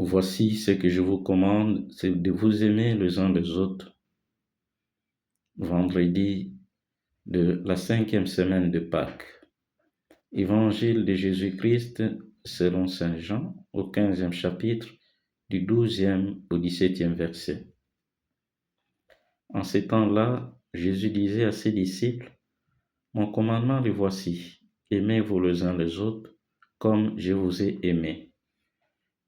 Voici ce que je vous commande, c'est de vous aimer les uns les autres. Vendredi de la 5e semaine de Pâques. Évangile de Jésus-Christ selon Saint Jean, au 15e chapitre, du 12e au 17e verset. En ces temps-là, Jésus disait à ses disciples, « Mon commandement le voici, aimez-vous les uns les autres, comme je vous ai aimés.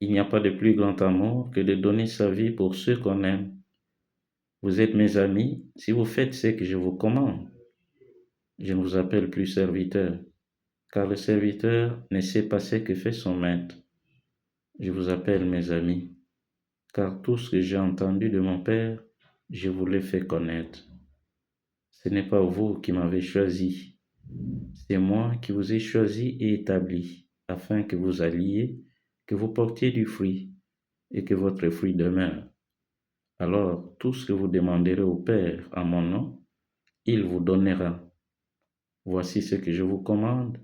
Il n'y a pas de plus grand amour que de donner sa vie pour ceux qu'on aime. Vous êtes mes amis si vous faites ce que je vous commande. Je ne vous appelle plus serviteur, car le serviteur ne sait pas ce que fait son maître. Je vous appelle mes amis, car tout ce que j'ai entendu de mon Père, je vous l'ai fait connaître. Ce n'est pas vous qui m'avez choisi, c'est moi qui vous ai choisi et établi, afin que vous alliez, que vous portiez du fruit, et que votre fruit demeure. Alors, tout ce que vous demanderez au Père en mon nom, il vous donnera. Voici ce que je vous commande,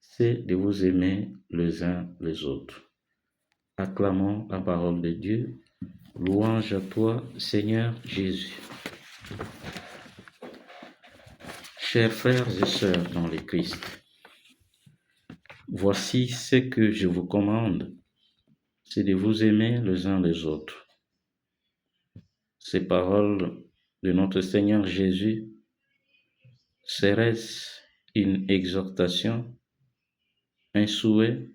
c'est de vous aimer les uns les autres. » Acclamons la parole de Dieu. Louange à toi, Seigneur Jésus. Chers frères et sœurs dans le Christ, voici ce que je vous commande, c'est de vous aimer les uns les autres. Ces paroles de notre Seigneur Jésus, serait-ce une exhortation, un souhait,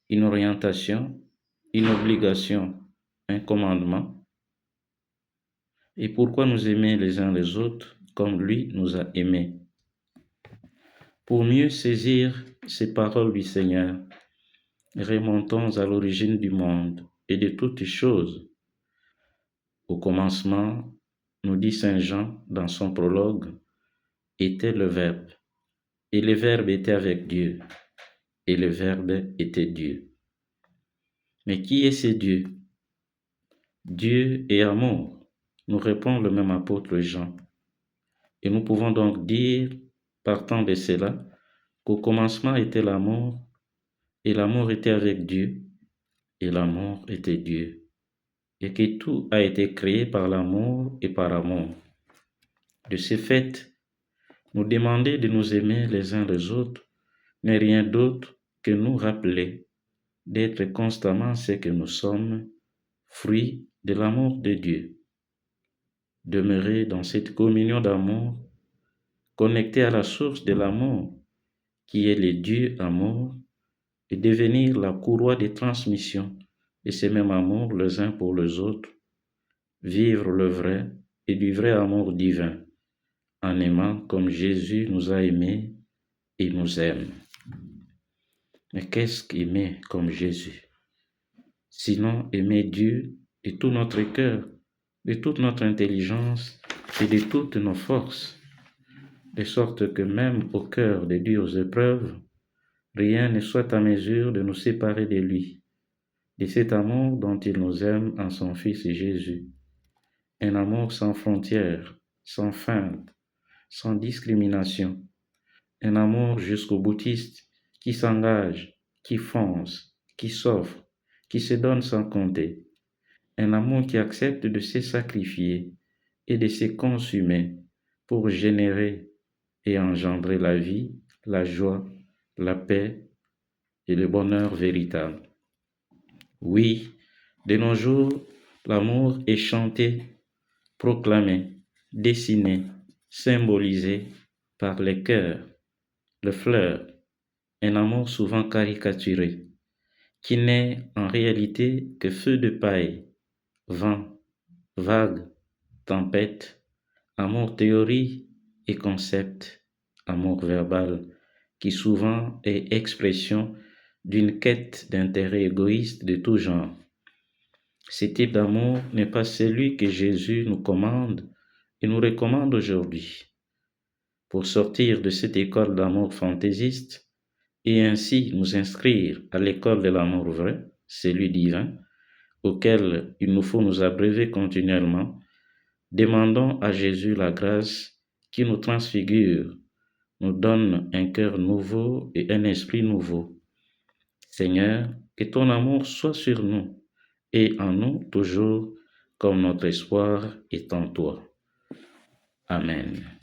une orientation, une obligation, un commandement? Et pourquoi nous aimer les uns les autres comme lui nous a aimés? Pour mieux saisir ces paroles du Seigneur, remontons à l'origine du monde et de toutes choses. Au commencement, nous dit Saint Jean dans son prologue, était le Verbe, et le Verbe était avec Dieu, et le Verbe était Dieu. Mais qui est ce Dieu? Dieu est amour, nous répond le même apôtre Jean. Et nous pouvons donc dire, partant de cela, qu'au commencement était l'amour, et l'amour était avec Dieu, et l'amour était Dieu, et que tout a été créé par l'amour et par amour. De ce fait, nous demander de nous aimer les uns les autres n'est rien d'autre que nous rappeler d'être constamment ce que nous sommes, fruits de l'amour de Dieu. Demeurer dans cette communion d'amour, connecté à la source de l'amour, qui est le Dieu amour, et devenir la courroie de transmission de ce même amour les uns pour les autres, vivre le vrai et du vrai amour divin, en aimant comme Jésus nous a aimés et nous aime. Mais qu'est-ce qu'aimer comme Jésus? Sinon aimer Dieu de tout notre cœur, de toute notre intelligence et de toutes nos forces, de sorte que même au cœur des dures épreuves, rien ne soit à mesure de nous séparer de lui, de cet amour dont il nous aime en son Fils Jésus. Un amour sans frontières, sans feinte, sans discrimination. Un amour jusqu'au boutiste qui s'engage, qui fonce, qui s'offre, qui se donne sans compter. Un amour qui accepte de se sacrifier et de se consumer pour générer et engendrer la vie, la joie, la paix et le bonheur véritable. Oui, de nos jours, l'amour est chanté, proclamé, dessiné, symbolisé par les cœurs, le fleur, un amour souvent caricaturé, qui n'est en réalité que feu de paille, vent, vague, tempête, amour théorie et concept, amour verbal, qui souvent est expression d'une quête d'intérêt égoïste de tout genre. Ce type d'amour n'est pas celui que Jésus nous commande et nous recommande aujourd'hui. Pour sortir de cette école d'amour fantaisiste et ainsi nous inscrire à l'école de l'amour vrai, celui divin, auquel il nous faut nous abreuver continuellement, demandons à Jésus la grâce qui nous transfigure, nous donne un cœur nouveau et un esprit nouveau. Seigneur, que ton amour soit sur nous et en nous toujours, comme notre espoir est en toi. Amen.